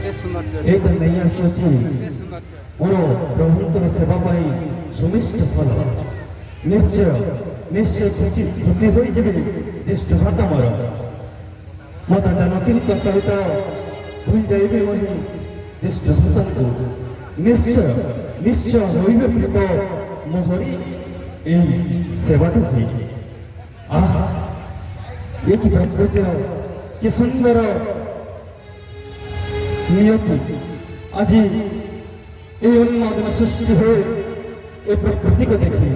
এই তো নেই আসুଛି ମୋର ପ୍ରଭୁଙ୍କର ସେବା ପାଇଁ ସୁନିଶ୍ଚିତ ଫଳ ନିଶ୍ଚୟ ନିଶ୍ଚୟ ଖୁସି ହୋଇଯିବେ ଜ୍ୟେଷ୍ଠ ଭ୍ରାତା ମୋର ମାତା ଜାନକୀଙ୍କ ସହିତ ଭୁଞ୍ଜାଇବେ ମହି ଜ୍ୟେଷ୍ଠ ଭ୍ରାତାଙ୍କୁ ନିଶ୍ଚୟ ନିଶ୍ଚୟ ହୋଇବେ ପ୍ରୀତ ମୋହରି ଏହି ସେବାଟା ହୁଏ। ଆହା ଏ କି ପ୍ରକୃତିର କି ସୁନ୍ଦର ନିୟତି ଆଜି এই উন্মাদনা সৃষ্টি হয়ে এই প্রকৃতিকে দেখি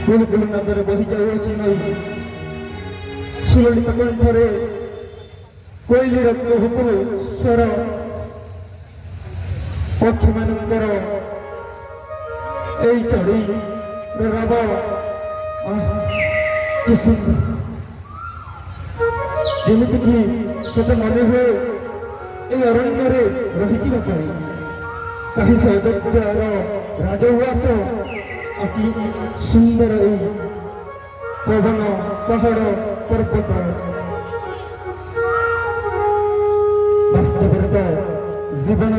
কুলকুল নদরে বহি যাউଅଛି নଈ ସୁଲଳିତ କଣ୍ଠରେ କୋଇଲିର କୁହୁ କୁହୁ ସ୍ୱର ପକ୍ଷୀମାନଙ୍କର এই ଚଢ଼େଇର ରାବ କି ସୁନ୍ଦର ଯେମିତିକି ସେଟା ମନେ ହୁଏ এই ଅରଣ୍ୟରେ ରହିଯିବା ପାଇଁ कहीं से अयोध्यार राजउवास अति सुंदर पवन पहाड़ पर्वत वास्तव जीवन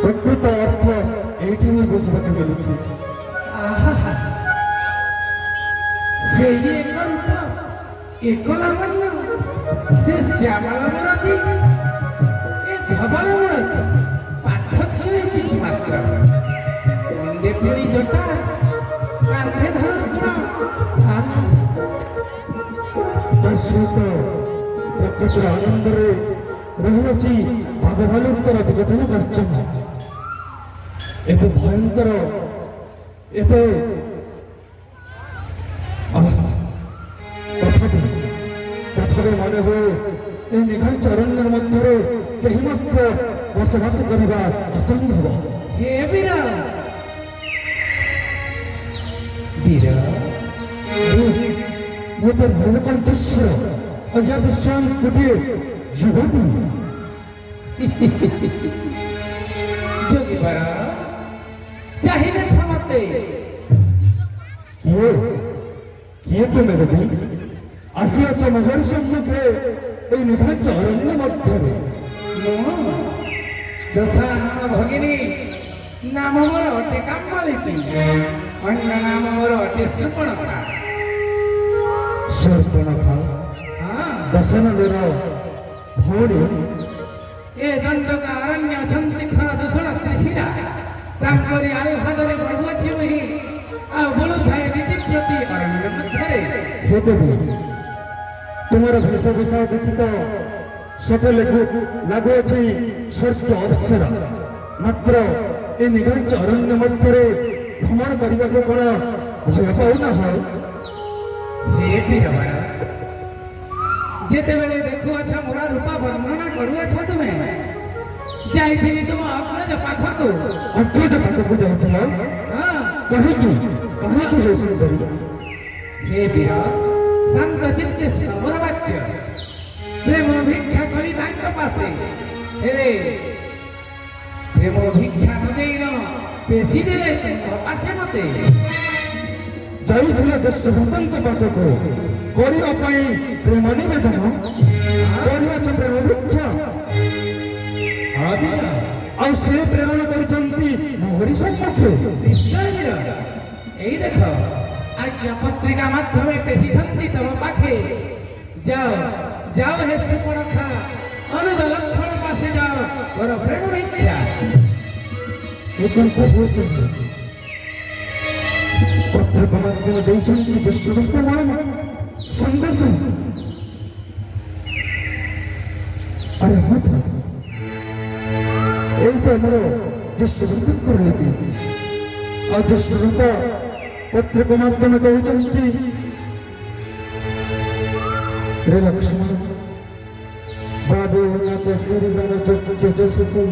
प्रकृत अर्थ ये बुझा मिलूँ एक लावण्य से श्यामल मूर्ति धवल मूर्ति मात्र मुंडे पिड़ी जटा कांधे धर गुण प्रकृतिर आनंद रही भाग भालुकर विघटन गर्जन एत भयंकर एत तथापि मन हुए निघाचरण्य मध्य कहीं बसवास करवा असंभव। हे वीर वीर ये तो नीलकंठेश्वर अज्ञात श्याम कुटिर युवती जोगी वर चाहिए क्षमते किए किए तो मेरे भी आसियाच महर सम्मुखे এই নিভাঞ্চ অরণ্য মধ্যে দশানন ভগিনী নাম মোর অতি কাম্বলিনী অন্য নাম মোর অতি সুপর্ণখা সুপর্ণখা দশাননের ভৌণী এ দণ্ডক অরণ্য অଛନ୍ତି খর দূষଣ ত্রিশিরা ତାଙ୍କରି ଆହ୍ଲାଦରେ ବଢ଼ୁଅଛି ବହି ଆଉ ବୋଲୁଥାଏ ନୀତି ପ୍ରତି ଅରଣ୍ୟ ମଧ୍ୟରେ ହେତୁ ତୁମର ବେଶଭୂଷା ଦେଖିତ ସତେ ଲାଗୁଅଛି ସ୍ୱର୍ଗ ଅବସର ମାତ୍ର ଏ ନିଘଞ୍ଚ ଅରଣ୍ୟ ମଧ୍ୟରେ ଭ୍ରମଣ କରିବାକୁ କ'ଣ ଭୟ ପାଉନାହ? ହେ ବୀରବର ଯେତେବେଳେ ଦେଖୁଅଛ ମୋର ରୂପ ବର୍ଣ୍ଣନା କରୁଅଛ ତୁମେ ଯାଇଥିଲି ତୁମ ଅଗ୍ରଜ ପାଖକୁ ଯାଇଥିଲ କାହିଁକି କାହିଁକି ହେ ସୁନ୍ଦରୀ? ହେ ବୀର शांत चित्ते सुन मोर वाक्य प्रेम भिक्षा कली तांक पासे हेले प्रेम भिक्षा न देन पेशी देले तुम पासे मते जाइथिला जस्ट भक्तंक पाखको करिवा पई प्रेम निवेदन करिवा छ प्रेम भिक्षा आदिन आ से प्रेरण करिसंती मोहरी सम्मुखे निश्चय वीर एई देखो आज्ञा पत्रिका माध्यमे पेशी छंती तम पाखे जाओ जाओ हे सुपर्णखा अनुज लक्षण पासे जाओ और प्रेम भिक्षा एकन कबूच पत्रिका माध्यमे देई छंती जस्ट मन संदेश अरे मत এই তো আমার জ্যেষ্ঠ ভৃতক রয়েছে আর জ্যেষ্ঠ ভৃত পত্রিকা মাধ্যমে কହୁଛନ୍ତି রে লক্ষ্ମণ বাবু নাক শরীরର ତେଜସ୍ୱକୁ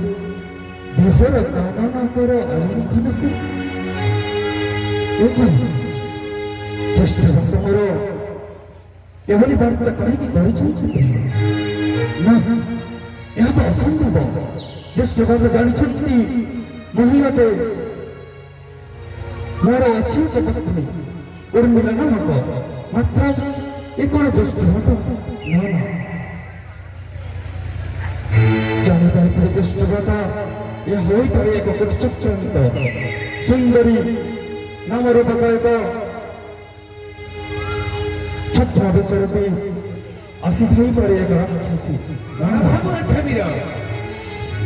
ବିହର କାନନ କର ଆଲିଙ୍ଗନକୁ ଏବଂ ଜ୍ୟେଷ୍ଠ ଭକ୍ତ ମୋର ଏଭଳି ବାର୍ତ୍ତା କାହିଁକି କରିଛନ୍ତି ନା ଏହା ତ ଅସମ୍ଭବ। ଜ୍ୟେଷ୍ଠ ଭକ୍ତ ଜାଣିଛନ୍ତି ମହିଳାଟେ मोर अच्छी एक पत्नी उर्मिला नामक मात्र ये कौन दुष्ट होता ना ना ଜାଣିପାରିଥିଲେ ଜ୍ୟେଷ୍ଠଭ୍ରାତା ଏ ହୋଇପାରେ ଏକ କୋଟି ଚକ୍ରାନ୍ତ ସୁନ୍ଦରୀ ନାମରେ ଏକ ଛଦ୍ମବେଶରେ ବି ଆସିଥାଇପାରେ ଏକ ରାକ୍ଷସୀ। କଣ ଭାବୁଅଛ ବୀର?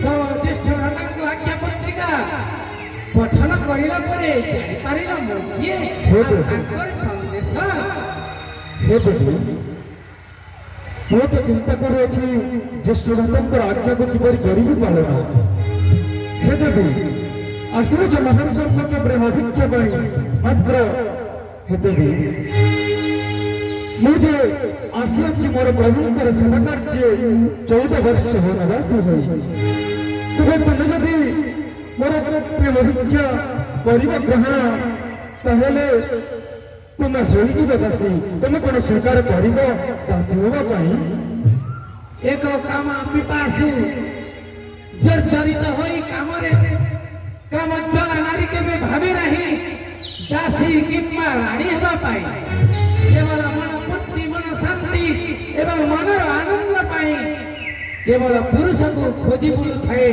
ତ ଜ୍ୟେଷ୍ଠ ଭ୍ରାତାଙ୍କ ଆଜ୍ଞା ପତ୍ରିକା ପଠନ କରିଲା ପରେ ଜାଣିପାରିଲ ମୁଁ କିଏ ଆଉ ତାଙ୍କର ସନ୍ଦେଶ? ହେ ଦେବୀ, ମୁଁ ତ ଚିନ୍ତା କରୁଅଛି ଜ୍ୟେଷ୍ଠ ଭ୍ରାତାଙ୍କର ଆଜ୍ଞାକୁ କିପରି କରିବି ପାଳନ। ହେ ଦେବୀ, ଆସିବ ଯେ ମହାନ ସମ୍ପର୍କ ପ୍ରେମ ଭିକ୍ଷା ପାଇଁ ମାତ୍ର। ହେ ଦେବୀ, ମୁଁ ଯେ ଆସିଅଛି ମୋର ପ୍ରଭୁଙ୍କର ସେବା କାର୍ଯ୍ୟ 14 ବର୍ଷ ବନବାସୀ ହୋଇ। ତେବେ ତୁମେ ଯଦି ମୋର ପ୍ରେମ ଭିକ୍ଷା କରିବ ଗ୍ରହଣ, ତାହେଲେ ତୁମେ ହୋଇଯିବ ଦାସୀ। ତୁମେ କଣ ସ୍ୱୀକାର କରିବ ଦାସୀ ହେବା ପାଇଁ? ଏକ କାମ ପିପାସୁ ଜର୍ଜରିତ ହୋଇ କାମରେ କାମଜ୍ୱାଳା ନାରୀ କେବେ ଭାବେ ନାହିଁ ଦାସୀ କିମ୍ବା ରାଣୀ ହେବା ପାଇଁ। କେବଳ ମନ ପୂର୍ତ୍ତି, ମନ ଶାନ୍ତି ଏବଂ ମନର ଆନନ୍ଦ ପାଇଁ କେବଳ ପୁରୁଷକୁ ଖୋଜି ବୁଲୁଥାଏ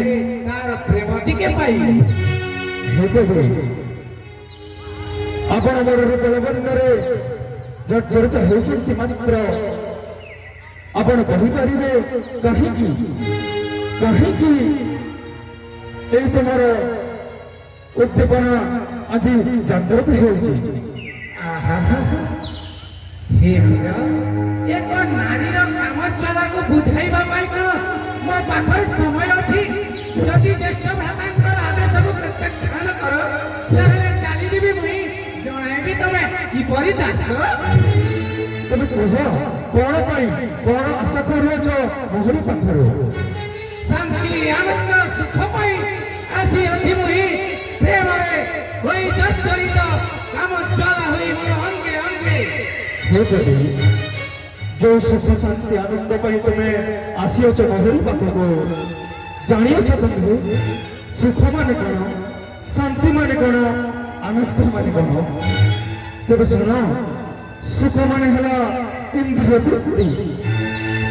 ତାର ପ୍ରେମ ଟିକେ ପାଇ। ଆପଣ ମୋର ରୂପ ଲାବଣ୍ୟରେ ଜର୍ଜରିତ ହେଉଛନ୍ତି, ମାତ୍ର ଆପଣ କହିପାରିବେ କାହିଁକି କାହିଁକି ଏଇ ତୁମର ଉଦ୍ଦୀପନା ଆଜି ଜାଗ୍ରତ ହେଉଛି? ହେ ବୀର, ଏକ ନାରୀର କାମଜ୍ୱାଳାକୁ ବୁଝାଇବା ପାଇଁ କଣ ମୋ ପାଖରେ ସମୟ ଅଛି? ଯଦି ଜ୍ୟେଷ୍ଠ ଭ୍ରାତାଙ୍କର ଆଦେଶକୁ ପ୍ରତ୍ୟାଖ୍ୟାନ କର, ତାହେଲେ ଚାଲିଯିବି ମୁଇଁ। ଜଣାଇବି ତମେ କିପରି ଦାସ। ତମେ କୁହ, କଣ ପାଇଁ, କଣ ଆଶା କରୁଅଛ ମୋହରି ପାଖରୁ? ଶାନ୍ତି, ଆନନ୍ଦ, ସୁଖ ପାଇଁ ଆସିଅଛି ମୁହିଁ। ପ୍ରେମରେ ହୋଇ ଜର୍ଜରିତ, କାମଜ୍ୱାଳା ହୋଇ ମୋର ଅଙ୍ଗେ ଅଙ୍ଗେ। ହେ ଦେବୀ, ଯୋଉ ସୁଖ ଶାନ୍ତି ଆନନ୍ଦ ପାଇଁ ତୁମେ ଆସିଅଛ ମୋହରି ପାଖକୁ, ଜାଣିଅଛ ତମେ ସୁଖ ମାନେ କଣ, ଶାନ୍ତି ମାନେ କଣ, ଆନନ୍ଦ ମାନେ କଣ? ତେବେ ଶୁଣ, ସୁଖ ମାନେ ହେଲା ଇନ୍ଦ୍ରିୟ ତୃପ୍ତି,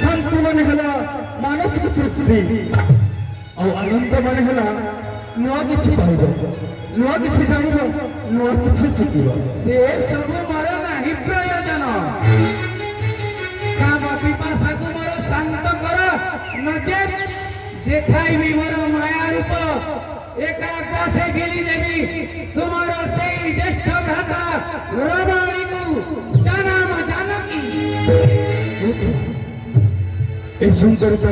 ଶାନ୍ତି ମାନେ ହେଲା ମାନସିକ ତୃପ୍ତି, ଆଉ ଆନନ୍ଦ ମାନେ ହେଲା ନୂଆ କିଛି ପାଇବ, ନୂଆ କିଛି ଜାଣିବ, ନୂଆ କିଛି ଶିଖିବ। ସେ ସବୁ ମୋର ନାହିଁ ପ୍ରୟୋଜନ। କାମ ପିପାସାକୁ ମୋର ଶାନ୍ତ କର, ନଚେତ୍ ଦେଖାଇବି ମୋର ମାୟା ରୂପ। ଏକାଦଶେ ଗିଳି ଦେବି ତୁମର ସେଇ ଜ୍ୟେଷ୍ଠ ଭ୍ରାତା ରମଣୀକୁ। ଜାନାମ ଜାନକୀ। এই সুন্দরিত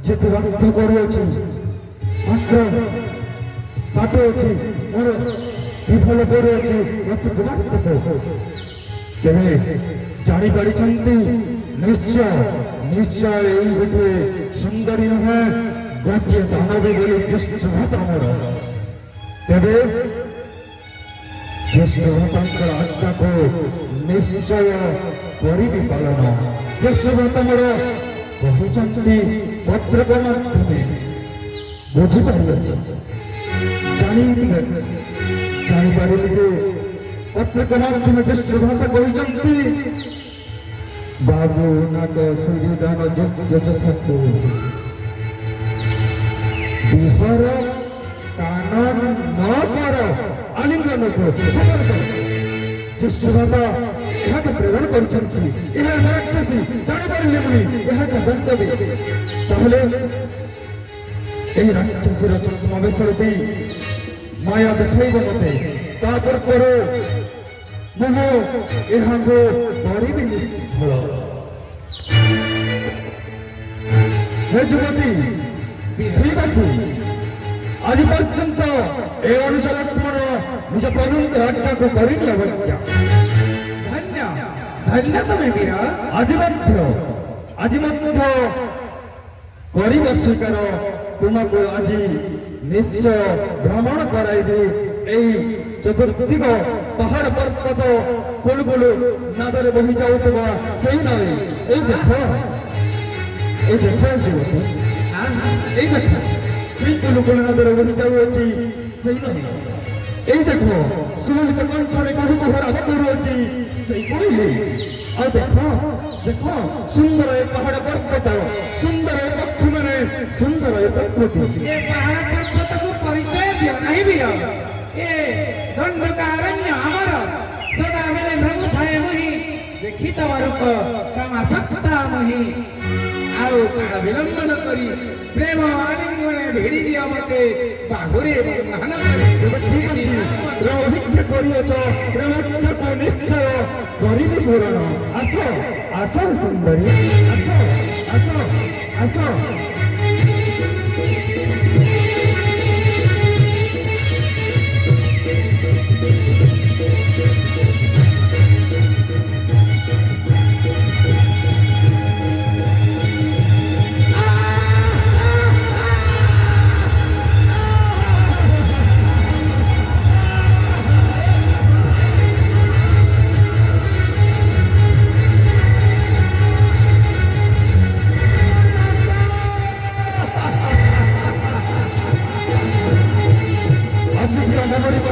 যেতে বাধ্য করুଅছি, মাত্র কাটুଅছি ମୋର ବିଫଳ କରୁଅଛି ପ୍ରତ୍ୟେକ ବାର୍ତ୍ତାକୁ। ତେବେ ଜାଣିପାରିଛନ୍ତି ନିଶ୍ଚୟ ନିଶ୍ଚୟ ଏଇ ଗୋଟିଏ ସୁନ୍ଦରୀ ନୁହେଁ, ଗୋଟିଏ ଦାନବୀ ବୋଲି ଜ୍ୟେଷ୍ଠ ଭ୍ରାତା ମୋର। ତେବେ ଜ୍ୟେଷ୍ଠ ଭ୍ରାତାଙ୍କର ଆଜ୍ଞାକୁ ନିଶ୍ଚୟ କରିବି ପାଳନ। ଜ୍ୟେଷ୍ଠ ଭ୍ରାତା ମୋର କହିଛନ୍ତି ପତ୍ରିକ ମାଧ୍ୟମେ ବୁଝିପାରିଅଛି, ଜାଣିପାରିଲି ଯେ ପତ୍ରିକ ମାଧ୍ୟମେ ଜ୍ୟେଷ୍ଠ ଭ୍ରାତା କହିଛନ୍ତି ବାବୁ ନାଗ ଶ୍ରୀଦାନ ଯୋଗ୍ୟ ଯଶସ୍ସୁ ବିହର କାନନ ନ କର ଆଲିଙ୍ଗନକୁ ସମର କର। ଜ୍ୟେଷ୍ଠ ଭ୍ରାତା ଏହାକୁ ପ୍ରେରଣ କରିଛନ୍ତି। ଏହା ରାକ୍ଷସୀ, ଜାଣିପାରିଲେ ମୁନି ଏହାକୁ ଦଣ୍ଡବି। ତାହେଲେ ଏହି ରାକ୍ଷସୀର ଛଦ୍ମବେଶରେ ବି ମାୟା ଦେଖାଇବ ମତେ, ତାପରେ ପରେ ମୁଁ ଏହାକୁ କରିବି ନିଷ୍ଫଳ। ହେ ଯୁବତୀ, ଠିକ ଅଛି, ଆଜି ପର୍ଯ୍ୟନ୍ତ ଏ ଅନୁଚର ତୁମର ନିଜ ପ୍ରଭୁଙ୍କ ଆଜ୍ଞାକୁ କରିନି ଅବଜ୍ଞା। ଧନ୍ୟ ଧନ୍ୟ ତମେ ବୀର। ଆଜି ମଧ୍ୟ କରିବ ସ୍ୱୀକାର। ତୁମକୁ ଆଜି ନିଶ୍ଚୟ ଭ୍ରମଣ କରାଇବି ଏଇ ଚତୁର୍ଦିଗ ପାହାଡ଼ ପର୍ବତ କୁଳୁକୁଳୁ ନାଦରେ ବହି ଯାଉଥିବା ସେଇ ନଈ। ଏଇ ଦେଖ ଯୁବତୀ, ଏଇ ଦେଖ ସେଇ କୁଳୁକୁଳୁ ନାଦରେ ବହି ଯାଉଅଛି ସେଇ ନଈ। এই দেখো সুমিত কণ্ঠরে বহু বহু রাগ করুছি সেই কইলে। আর দেখো দেখো সুন্দর এই পাহাড় পর্বত, সুন্দর এই পক্ষী মানে, সুন্দর ପ୍ରକୃତି ଏ ପାହାଡ଼ ପର୍ବତକୁ ପରିଚୟ ଦିଅ ନାହିଁ ବୀର। ଏ ଦଣ୍ଡକାରଣ୍ୟ ଆମର ସଦାବେଳେ ଭାବୁଥାଏ ମୁହିଁ ଦେଖିତବ ରୂପ କାମାସକ୍ତା ମୁହିଁ। ଆଉ କାଳ ବିଳମ୍ବନ କରି ପ୍ରେମ ଆଲିଙ୍ଗନେ ଭିଡ଼ି ଦିଅ ମତେ ବାହୁରେ ବନ୍ଧନ କରି। ଠିକ ଅଛି ଅଭିଜ୍ଞା କରିଅଛ ପ୍ରେମାକ୍ଷକୁ ନିଶ୍ଚୟ କରିବି ପୂରଣ। ଆସ ଆସ ସୁନ୍ଦରୀ ଆସ ଆସ ଆସ। আসিছি অনাগরিক